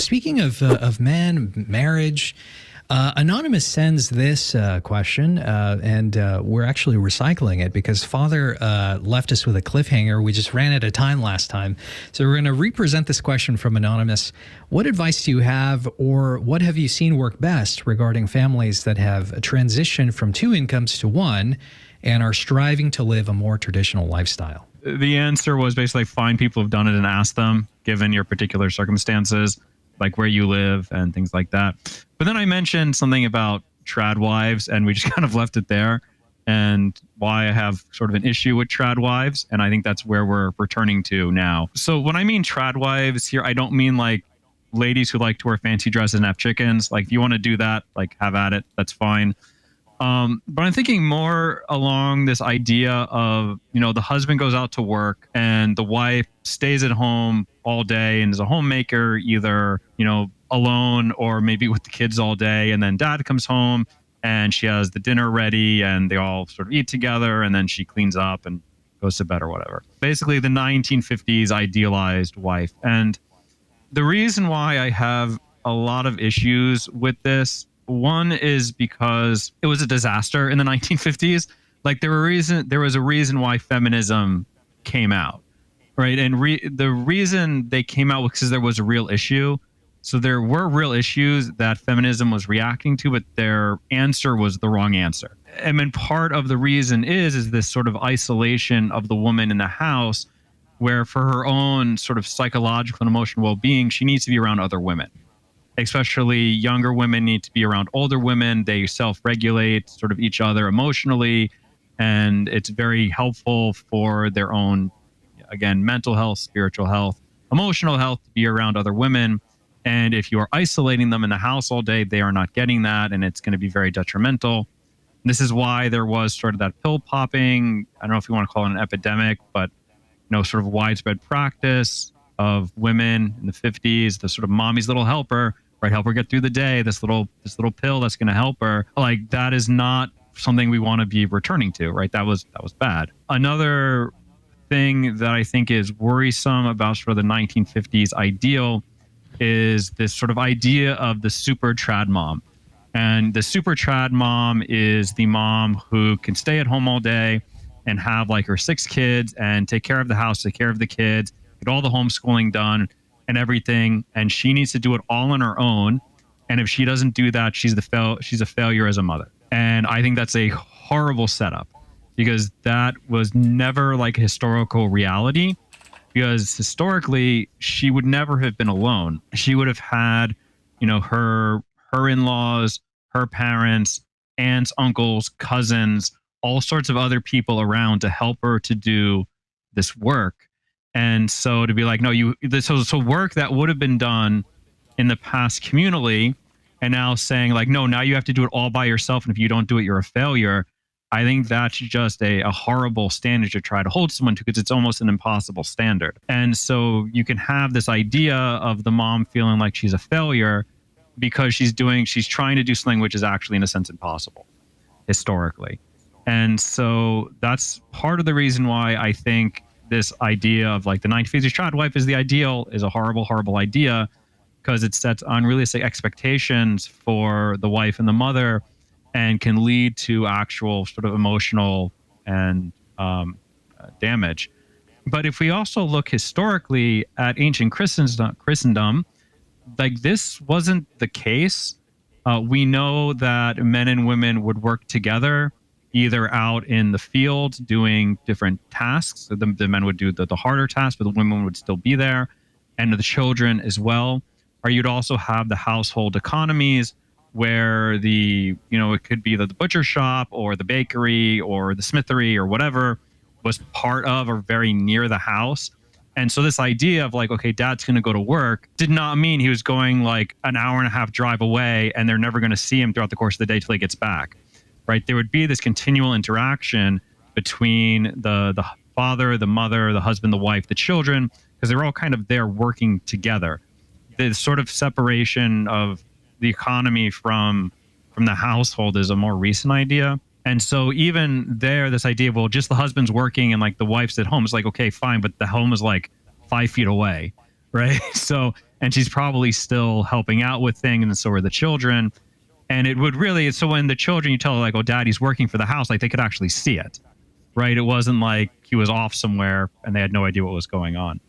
speaking of man, marriage, Anonymous sends this question, and we're actually recycling it because Father left us with a cliffhanger. We just ran out of time last time. So we're going to represent this question from Anonymous. What advice do you have, or what have you seen work best regarding families that have transitioned from two incomes to one and are striving to live a more traditional lifestyle? The answer was basically find people who've done it and ask them, given your particular circumstances, like where you live and things like that. But then I mentioned something about trad wives, and we just kind of left it there, and why I have sort of an issue with trad wives. And I think that's where we're returning to now. So when I mean trad wives here, I don't mean like ladies who like to wear fancy dresses and have chickens. Like if you want to do that, like have at it, that's fine. But I'm thinking more along this idea of, the husband goes out to work and the wife stays at home all day and is a homemaker, either, alone or maybe with the kids all day. And then dad comes home and she has the dinner ready and they all sort of eat together, and then she cleans up and goes to bed or whatever. Basically the 1950s idealized wife. And the reason why I have a lot of issues with this, one is because it was a disaster in the 1950s. Like there was a reason why feminism came out, right? And the reason they came out was because there was a real issue. So there were real issues that feminism was reacting to, but their answer was the wrong answer. And then part of the reason is this sort of isolation of the woman in the house, where for her own sort of psychological and emotional well-being, she needs to be around other women. Especially younger women need to be around older women. They self-regulate sort of each other emotionally, and it's very helpful for their own, again, mental health, spiritual health, emotional health, to be around other women. And if you are isolating them in the house all day, they are not getting that, and it's going to be very detrimental. This is why there was sort of that pill popping, I don't know if you want to call it an epidemic, but sort of widespread practice of women in the 50s, the sort of mommy's little helper, right? Help her get through the day. This little pill that's going to help her. Like that is not something we want to be returning to, right? That was bad. Another thing that I think is worrisome about sort of the 1950s ideal is this sort of idea of the super trad mom. And the super trad mom is the mom who can stay at home all day and have like her 6 kids and take care of the house, take care of the kids, get all the homeschooling done and everything, and she needs to do it all on her own. And if she doesn't do that, she's a failure as a mother. And I think that's a horrible setup, because that was never like a historical reality. Because historically, she would never have been alone. She would have had, her in-laws, her parents, aunts, uncles, cousins, all sorts of other people around to help her to do this work. And so to be like, no, so work that would have been done in the past communally, and now saying like, no, now you have to do it all by yourself, and if you don't do it, you're a failure. I think that's just a horrible standard to try to hold someone to, because it's almost an impossible standard. And so you can have this idea of the mom feeling like she's a failure because she's trying to do something which is actually in a sense impossible historically. And so that's part of the reason why I think this idea of like the 1950s trad wife is the ideal is a horrible, horrible idea, because it sets unrealistic expectations for the wife and the mother, and can lead to actual sort of emotional and damage. But if we also look historically at ancient Christendom, like this wasn't the case. We know that men and women would work together, either out in the field doing different tasks. So the men would do the harder tasks, but the women would still be there, and the children as well. Or you'd also have the household economies, where it could be the butcher shop or the bakery or the smithery or whatever was part of or very near the house. And so this idea of like, okay, dad's going to go to work did not mean he was going like an hour and a half drive away and they're never going to see him throughout the course of the day till he gets back, right? There would be this continual interaction between the father, the mother, the husband, the wife, the children, because they're all kind of there working together. The sort of separation of the economy from the household is a more recent idea. And so even there, this idea of, well, just the husband's working and like the wife's at home, is like, okay, fine, but the home is like 5 feet away. right? So, and she's probably still helping out with things, and so are the children. And it would really, so when the children, you tell like, oh, daddy's working for the house, like they could actually see it, right? It wasn't like he was off somewhere and they had no idea what was going on.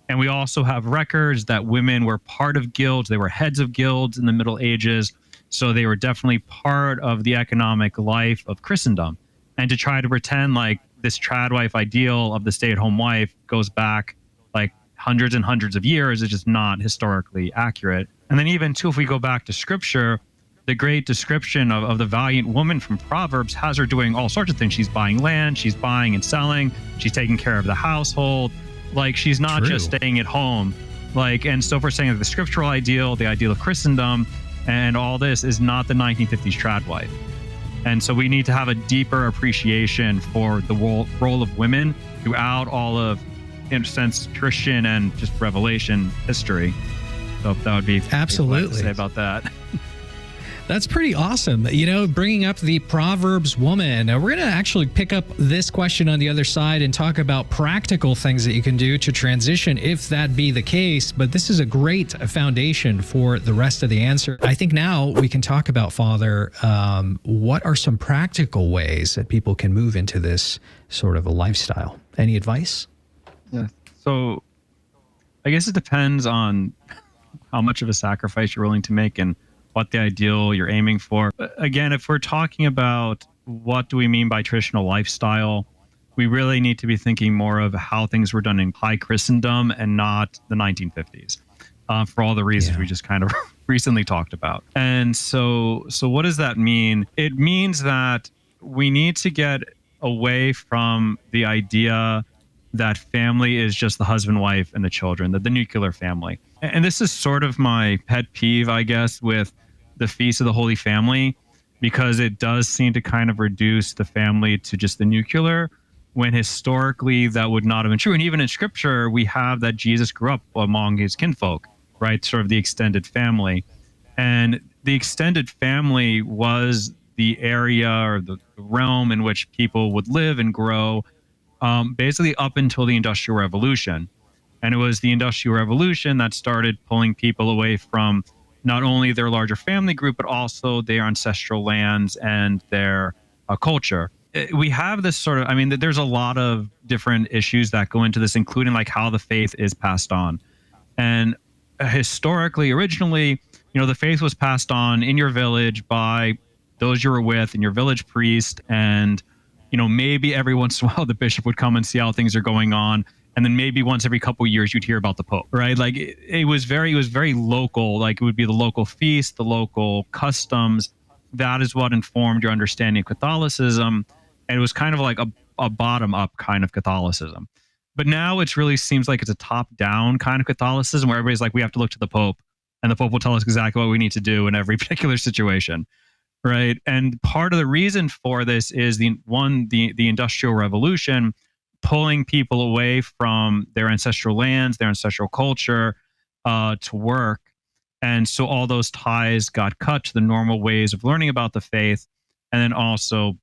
And we also have records that women were part of guilds. They were heads of guilds in the Middle Ages. So they were definitely part of the economic life of Christendom. And to try to pretend like this trad wife ideal of the stay-at-home wife goes back like hundreds and hundreds of years is just not historically accurate. And then even too, if we go back to scripture, the great description of the valiant woman from Proverbs has her doing all sorts of things. She's buying land, she's buying and selling, she's taking care of the household. Like, she's not just staying at home. Like, and so if we're saying that the scriptural ideal, the ideal of Christendom, and all this is not the 1950s trad wife. And so we need to have a deeper appreciation for the role of women throughout all of, in a sense, Christian and just Revelation history. So that would be absolutely what I have to say about that. That's pretty awesome. You know, bringing up the Proverbs woman. We're going to actually pick up this question on the other side and talk about practical things that you can do to transition if that be the case. But this is a great foundation for the rest of the answer. I think now we can talk about, Father, what are some practical ways that people can move into this sort of a lifestyle? Any advice? Yeah. So I guess it depends on how much of a sacrifice you're willing to make and what the ideal you're aiming for. Again, if we're talking about what do we mean by traditional lifestyle, we really need to be thinking more of how things were done in high Christendom and not the 1950s, for all the reasons we just kind of recently talked about. And so what does that mean? It means that we need to get away from the idea that family is just the husband, wife, and the children, the nuclear family. And this is sort of my pet peeve, I guess, with the Feast of the Holy Family, because it does seem to kind of reduce the family to just the nuclear, when historically that would not have been true. And even in scripture, we have that Jesus grew up among his kinfolk, right? Sort of the extended family. And the extended family was the area or the realm in which people would live and grow, basically up until the Industrial Revolution. And it was the Industrial Revolution that started pulling people away from not only their larger family group, but also their ancestral lands and their culture. We have this sort of, I mean, there's a lot of different issues that go into this, including like how the faith is passed on. And historically, originally, you know, the faith was passed on in your village by those you were with and your village priest. And, you know, maybe every once in a while the bishop would come and see how things are going on. And then maybe once every couple of years you'd hear about the Pope, right? Like it was very local. Like it would be the local feast, the local customs. That is what informed your understanding of Catholicism. And it was kind of like a bottom up kind of Catholicism. But now it really seems like it's a top down kind of Catholicism where everybody's like, we have to look to the Pope and the Pope will tell us exactly what we need to do in every particular situation. Right. And part of the reason for this is the Industrial Revolution pulling people away from their ancestral lands, their ancestral culture, to work. And so all those ties got cut to the normal ways of learning about the faith, and then also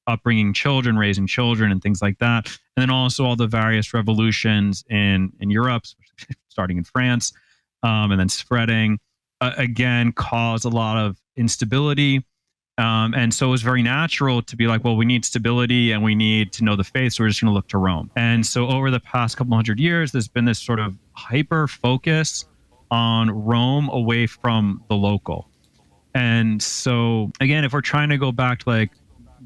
upbringing children, raising children, and things like that. And then also all the various revolutions in Europe, starting in France, and then spreading, again, caused a lot of instability. And so it was very natural to be like, well, we need stability and we need to know the faith, so we're just going to look to Rome. And so over the past couple hundred years, there's been this sort of hyper focus on Rome away from the local. And so, again, if we're trying to go back to like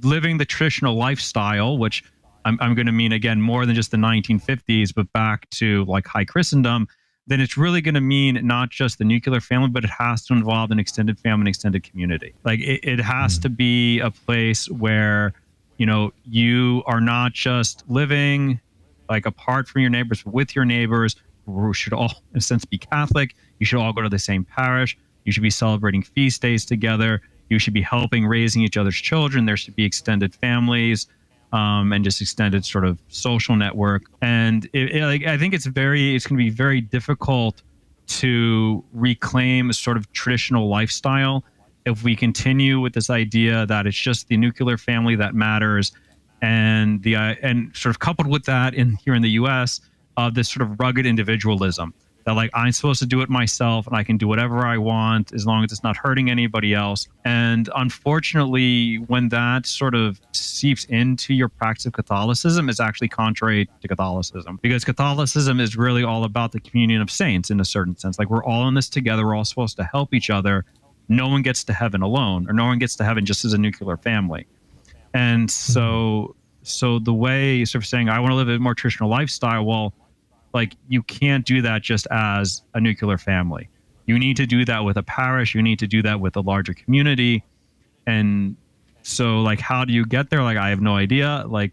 living the traditional lifestyle, which I'm going to mean, again, more than just the 1950s, but back to like high Christendom, then it's really going to mean not just the nuclear family, but it has to involve an extended family and extended community. Like it has to be a place where, you know, you are not just living like apart from your neighbors, but with your neighbors who should all, in a sense, be Catholic. You should all go to the same parish. You should be celebrating feast days together. You should be helping raising each other's children. There should be extended families. And just extended sort of social network. And I think it's going to be very difficult to reclaim a sort of traditional lifestyle if we continue with this idea that it's just the nuclear family that matters, and sort of coupled with that here in the U.S. This sort of rugged individualism, that like I'm supposed to do it myself and I can do whatever I want as long as it's not hurting anybody else. And unfortunately, when that sort of seeps into your practice of Catholicism, it's actually contrary to Catholicism, because Catholicism is really all about the communion of saints in a certain sense. Like we're all in this together. We're all supposed to help each other. No one gets to heaven alone, or no one gets to heaven just as a nuclear family. And so the way sort of saying, I want to live a more traditional lifestyle, well, like you can't do that just as a nuclear family. You need to do that with a parish. You need to do that with a larger community. And so like, how do you get there? Like, I have no idea. Like,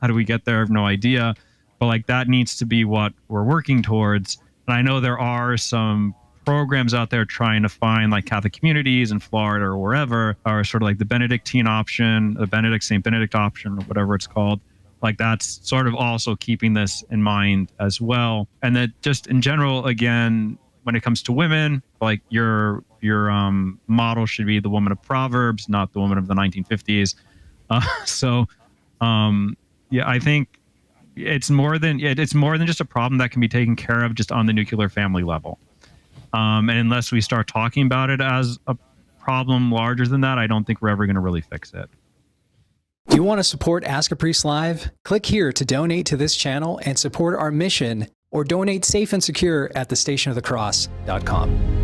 how do we get there? I have no idea. But like, that needs to be what we're working towards. And I know there are some programs out there trying to find like Catholic communities in Florida or wherever, or sort of like the Benedictine option, the St. Benedict option, or whatever it's called. Like that's sort of also keeping this in mind as well. And that just in general, again, when it comes to women, like your model should be the woman of Proverbs, not the woman of the 1950s. Yeah, I think it's more than just a problem that can be taken care of just on the nuclear family level. And unless we start talking about it as a problem larger than that, I don't think we're ever going to really fix it. Do you want to support Ask a Priest Live? Click here to donate to this channel and support our mission, or donate safe and secure at thestationofthecross.com.